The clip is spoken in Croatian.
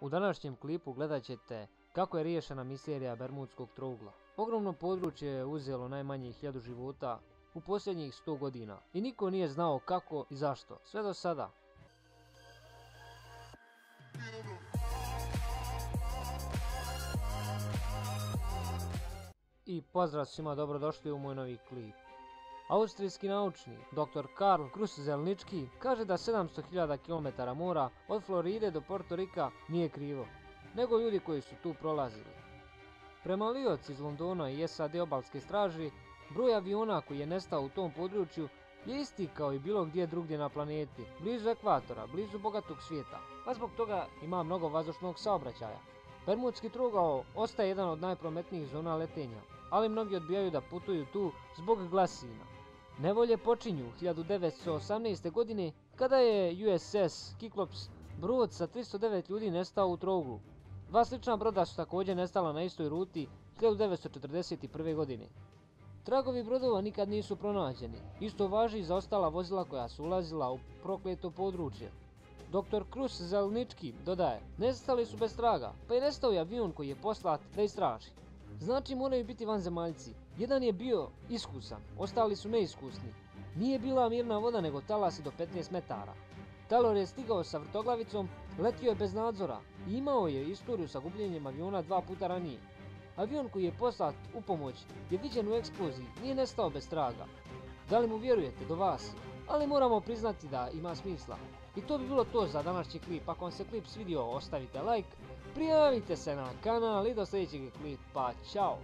U današnjem klipu gledat ćete kako je riješena misterija Bermudskog trougla. Ogromno područje je uzelo najmanje 1000 života u posljednjih 100 godina i niko nije znao kako i zašto, sve do sada. I pozdrav svima, dobrodošli u moj novi klip. Austrijski naučnik dr. Karl Kruse-Zelnički kaže da 700.000 km mora od Floride do Porto Rika nije krivo, nego ljudi koji su tu prolazili. Prema Lioci iz Londona i SAD obalske straži, broj aviona koji je nestao u tom području je isti kao i bilo gdje drugdje na planeti, blizu ekvatora, blizu bogatog svijeta, a zbog toga ima mnogo vazdušnog saobraćaja. Bermudski trougao ostaje jedan od najprometnijih zona letenja, ali mnogi odbijaju da putuju tu zbog glasina. Nevolje počinju 1918. godine kada je USS Cyclops, brod sa 309 ljudi, nestao u trouglu. Dva slična broda su također nestala na istoj ruti 1941. godine. Tragovi brodova nikad nisu pronađeni, isto važi i za ostala vozila koja su ulazila u prokleto područje. Dr. Kruse-Zelnički dodaje, nestali su bez traga, pa je nestao i avion koji je poslat da istraži. Znači moraju biti vanzemaljci. Jedan je bio iskusan, ostali su neiskusni. Nije bila mirna voda nego talasi do 15 metara. Talor je stigao sa vrtoglavicom, letio je bez nadzora i imao je istoriju sa gubljenjem aviona 2 puta ranije. Avion koji je poslat u pomoć je viđen u eksploziji, nije nestao bez traga. Da li mu vjerujete, do vas je, ali moramo priznati da ima smisla. I to bi bilo to za današnji klip. Ako vam se klip svidio, ostavite like, prijavite se na kanal i do sljedećeg klipa. Ćao!